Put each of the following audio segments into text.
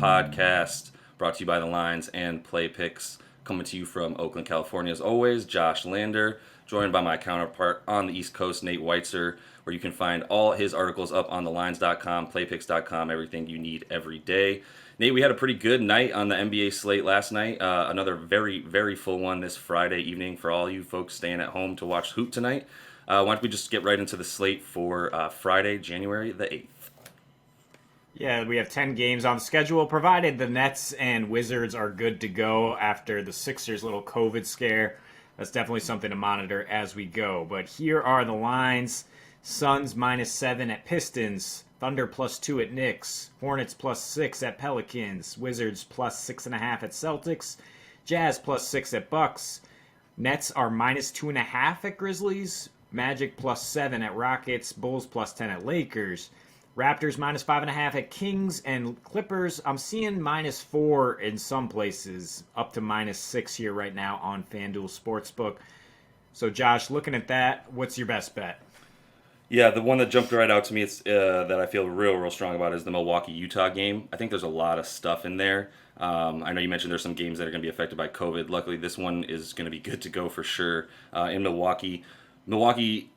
podcast, brought to you by the Lines and Play Picks. Coming to you from Oakland, California, as always, Josh Lander, joined by my counterpart on the East Coast, Nate Weitzer, where you can find all his articles up on thelines.com, playpicks.com, everything you need every day. Nate, we had a pretty good night on the NBA slate last night. Another very, very full one this Friday evening for all you folks staying at home to watch Hoop tonight. Why don't we just get right into the slate for Friday, January the 8th? Yeah, we have 10 games on the schedule, provided the Nets and Wizards are good to go after the Sixers' little COVID scare. That's definitely something to monitor as we go. But here are the lines. Suns -7 at Pistons. Thunder +2 at Knicks. Hornets +6 at Pelicans. Wizards +6.5 at Celtics. Jazz +6 at Bucks. Nets are -2.5 at Grizzlies. Magic +7 at Rockets. Bulls +10 at Lakers. Raptors -5.5 at Kings, and Clippers, I'm seeing -4 in some places, up to -6 here right now on FanDuel Sportsbook. So, Josh, looking at that, what's your best bet? Yeah, the one that jumped right out to me that I feel real strong about is the Milwaukee-Utah game. I think there's a lot of stuff in there. I know you mentioned there's some games that are going to be affected by COVID. Luckily, this one is going to be good to go for sure in Milwaukee. Milwaukee,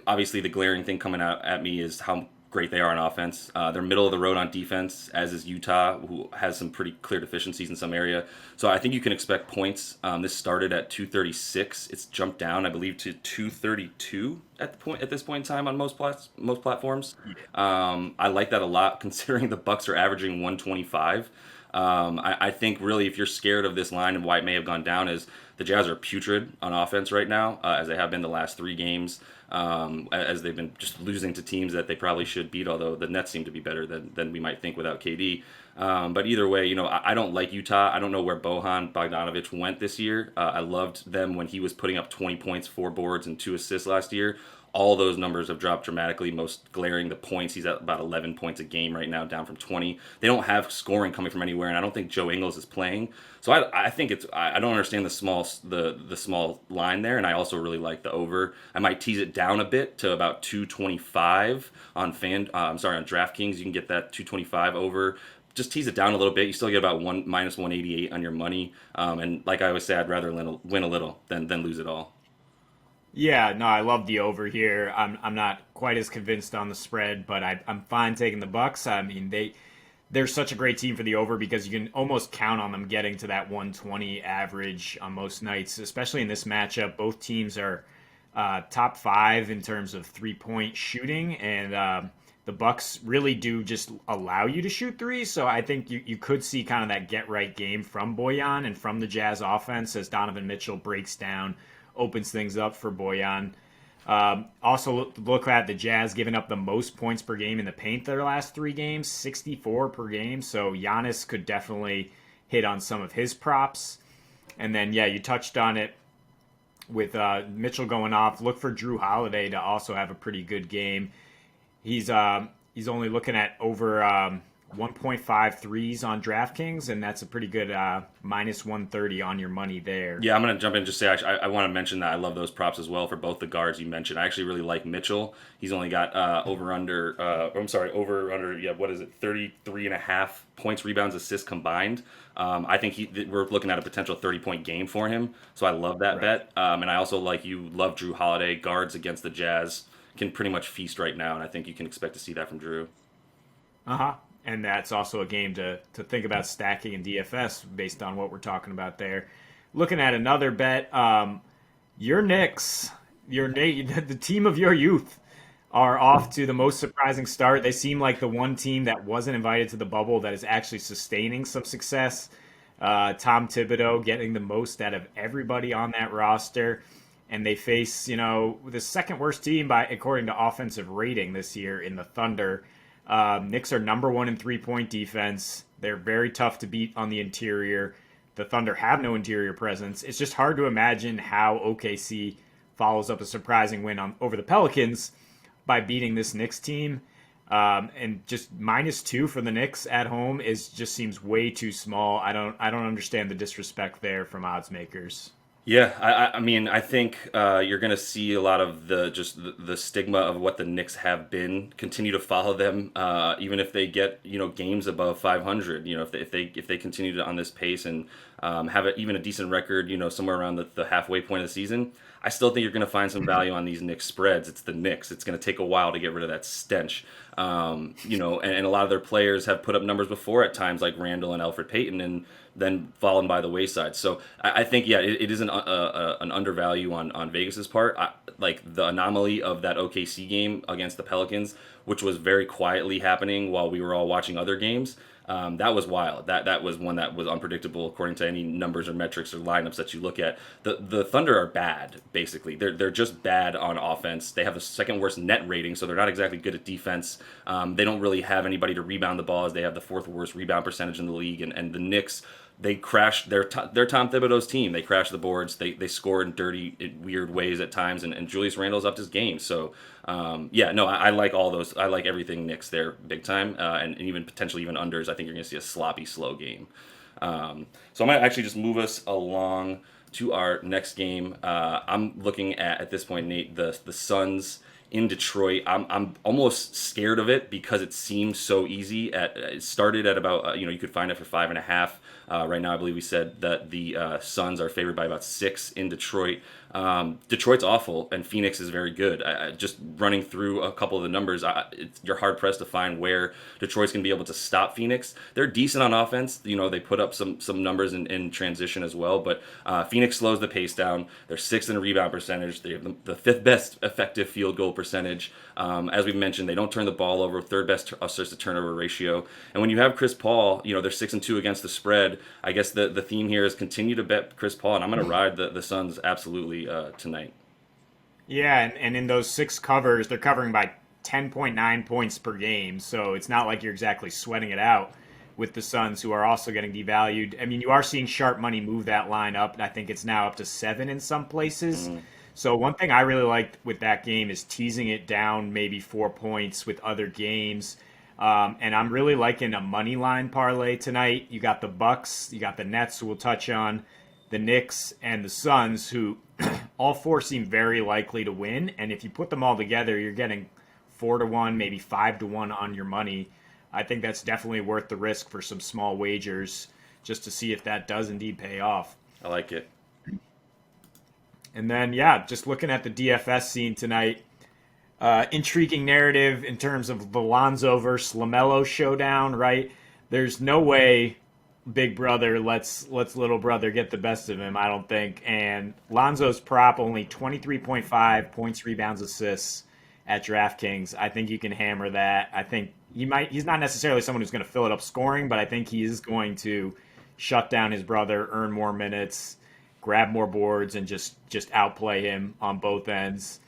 obviously, the glaring thing coming out at me is how great they are on offense. They're middle of the road on defense, as is Utah, who has some pretty clear deficiencies in some area. So I think you can expect points. This started at 236. It's jumped down, I believe, to 232 at this point in time on most platforms. I like that a lot, considering the Bucks are averaging 125. I think really if you're scared of this line and why it may have gone down is the Jazz are putrid on offense right now, as they have been the last 3 games, as they've been just losing to teams that they probably should beat, although the Nets seem to be better than we might think without KD. But either way, I don't like Utah. I don't know where Bojan Bogdanovic went this year. I loved them when he was putting up 20 points, 4 boards, and 2 assists last year. All those numbers have dropped dramatically. Most glaring, the points. He's at about 11 points a game right now, down from 20. They don't have scoring coming from anywhere, and I don't think Joe Ingles is playing. So I think I don't understand the small line there, and I also really like the over. I might tease it down a bit to about 225 on on DraftKings. You can get that 225 over. Just tease it down a little bit. You still get about -188 on your money. And like I always say, I'd rather win a little than lose it all. Yeah, no, I love the over here. I'm not quite as convinced on the spread, but I'm fine taking the Bucks. I mean, they're such a great team for the over because you can almost count on them getting to that 120 average on most nights, especially in this matchup. Both teams are top 5 in terms of 3-point shooting, and the Bucks really do just allow you to shoot threes. So I think you could see kind of that get right game from Bojan and from the Jazz offense as Donovan Mitchell breaks down, opens things up for Bojan. Also, look at the Jazz giving up the most points per game in the paint their last 3 games, 64 per game. So Giannis could definitely hit on some of his props. And then, yeah, you touched on it with Mitchell going off. Look for Drew Holiday to also have a pretty good game. He's only looking at over 1.5 threes on DraftKings, and that's a pretty good -130 on your money there. Yeah, I'm going to jump in and just say I want to mention that I love those props as well for both the guards you mentioned. I actually really like Mitchell. He's only got over under, yeah, what is it, 33.5 points, rebounds, assists combined. I think we're looking at a potential 30-point game for him, so I love that bet. And I also love Drew Holiday. Guards against the Jazz can pretty much feast right now, and I think you can expect to see that from Drew. Uh-huh. And that's also a game to think about stacking in DFS based on what we're talking about there. Looking at another bet, your Knicks, the team of your youth, are off to the most surprising start. They seem like the one team that wasn't invited to the bubble that is actually sustaining some success. Tom Thibodeau getting the most out of everybody on that roster. And they face, the second worst team according to offensive rating this year in the Thunder. Knicks are number 1 in 3-point defense. They're very tough to beat on the interior. The Thunder have no interior presence. It's just hard to imagine how OKC follows up a surprising win over the Pelicans by beating this Knicks team. And just -2 for the Knicks at home just seems way too small. I don't understand the disrespect there from odds makers. Yeah, I mean, I think you're going to see a lot of the stigma of what the Knicks have been continue to follow them, even if they get games above 500. If they continue on this pace and have even a decent record, somewhere around the halfway point of the season. I still think you're going to find some value on these Knicks spreads. It's the Knicks. It's going to take a while to get rid of that stench. And a lot of their players have put up numbers before at times, like Randall and Alfred Payton, and then fallen by the wayside. So I think, yeah, it is an undervalue on Vegas's part. Like the anomaly of that OKC game against the Pelicans, which was very quietly happening while we were all watching other games. That was wild. That was one that was unpredictable according to any numbers or metrics or lineups that you look at. The Thunder are bad, basically. They're just bad on offense. They have the second worst net rating, so they're not exactly good at defense. They don't really have anybody to rebound the ball, as they have the fourth worst rebound percentage in the league. And the Knicks, they crashed their Tom Thibodeau's team. They crashed the boards. They score in dirty, weird ways at times, and Julius Randle's upped his game. So yeah, no, I like all those. I like everything Knicks there big time, and even potentially even unders. I think you're going to see a sloppy, slow game. So I might actually just move us along to our next game. I'm looking at this point, Nate, the Suns in Detroit. I'm almost scared of it because it seems so easy. It started at about you could find it for 5.5. Right now, I believe we said that the Suns are favored by about 6 in Detroit. Detroit's awful, and Phoenix is very good. Just running through a couple of the numbers, you're hard pressed to find where Detroit's going to be able to stop Phoenix. They're decent on offense. They put up some numbers in transition as well, but Phoenix slows the pace down. They're 6th in rebound percentage. They have the 5th best effective field goal percentage. As we mentioned, they don't turn the ball over. 3rd best assist to turnover ratio. And when you have Chris Paul, they're 6-2 against the spread. I guess the theme here is continue to bet Chris Paul, and I'm going to ride the Suns absolutely tonight. Yeah, and in those 6 covers, they're covering by 10.9 points per game, so it's not like you're exactly sweating it out with the Suns, who are also getting devalued. I mean, you are seeing sharp money move that line up, and I think it's now up to 7 in some places. So one thing I really liked with that game is teasing it down maybe 4 points with other games. And I'm really liking a money line parlay tonight. You got the Bucks, you got the Nets, who we'll touch on, the Knicks, and the Suns, who all 4 seem very likely to win. And if you put them all together, you're getting 4-1, maybe 5-1 on your money. I think that's definitely worth the risk for some small wagers, just to see if that does indeed pay off. I like it. And then, yeah, just looking at the DFS scene tonight, intriguing narrative in terms of the Lonzo versus LaMelo showdown, right? There's no way Big Brother lets little brother get the best of him, I don't think. And Lonzo's prop only 23.5 points, rebounds, assists at DraftKings. I think you can hammer that. I think he's not necessarily someone who's going to fill it up scoring, but I think he is going to shut down his brother, earn more minutes, grab more boards, and just outplay him on both ends.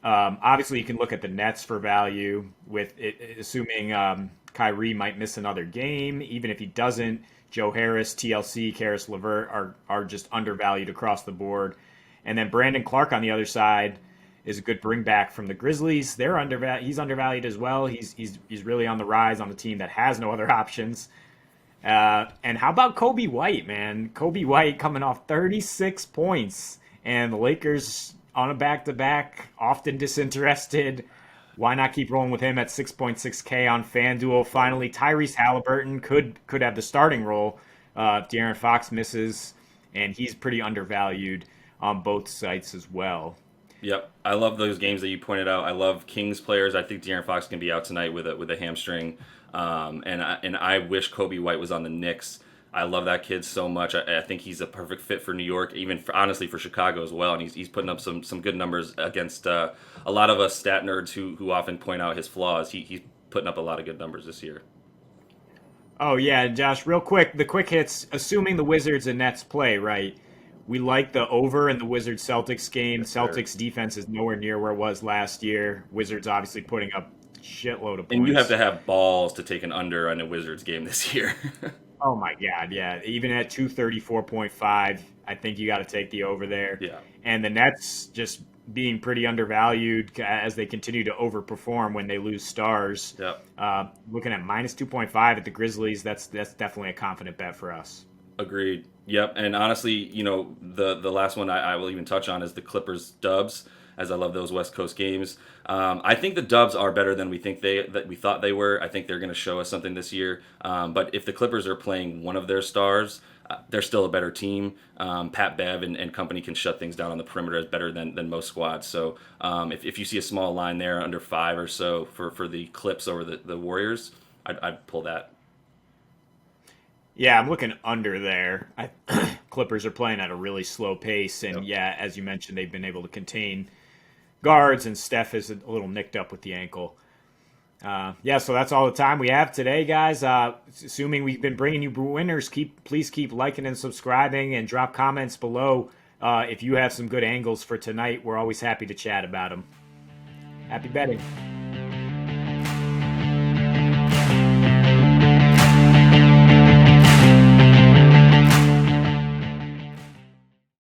Obviously, you can look at the Nets for value, with it, assuming Kyrie might miss another game. Even if he doesn't, Joe Harris, TLC, Karis LeVert are just undervalued across the board. And then Brandon Clark on the other side is a good bring back from the Grizzlies. They're undervalued. He's undervalued as well. He's really on the rise on a team that has no other options. And how about Kobe White, man? Kobe White coming off 36 points, and the Lakers on a back-to-back, often disinterested. Why not keep rolling with him at 6.6K on FanDuel? Finally, Tyrese Halliburton could have the starting role if De'Aaron Fox misses, and he's pretty undervalued on both sites as well. Yep, I love those games that you pointed out. I love Kings players. I think De'Aaron Fox can be out tonight with a hamstring, and I wish Kobe White was on the Knicks. I love that kid so much. I think he's a perfect fit for New York, even honestly for Chicago as well. And he's putting up some good numbers against a lot of us stat nerds who often point out his flaws. He's putting up a lot of good numbers this year. Oh yeah, Josh, real quick, the quick hits. Assuming the Wizards and Nets play, right? We like the over in the Wizards Celtics game. Yes, sir. Celtics defense is nowhere near where it was last year. Wizards obviously putting up a shitload of And you have points. to have balls to take an under on a Wizards game this year. Oh my God, yeah. Even at 234.5, I think you got to take the over there. Yeah. And the Nets just being pretty undervalued as they continue to overperform when they lose stars. Yep. Looking at minus 2.5 at the Grizzlies, that's definitely a confident bet for us. Agreed. Yep, and honestly, the last one I will even touch on is the Clippers Dubs, as I love those West Coast games. I think the Dubs are better than we thought they were. I think they're going to show us something this year. But if the Clippers are playing one of their stars, they're still a better team. Pat Bev and company can shut things down on the perimeter better than most squads. So if you see a small line there under 5 or so for the Clips over the Warriors, I'd pull that. Yeah, I'm looking under there. Clippers are playing at a really slow pace, and Yep. yeah, as you mentioned, they've been able to contain guards, and Steph is a little nicked up with the ankle. Yeah, so that's all the time we have today, guys. Assuming we've been bringing you winners, please keep liking and subscribing, and drop comments below if you have some good angles for tonight. We're always happy to chat about them. Happy betting.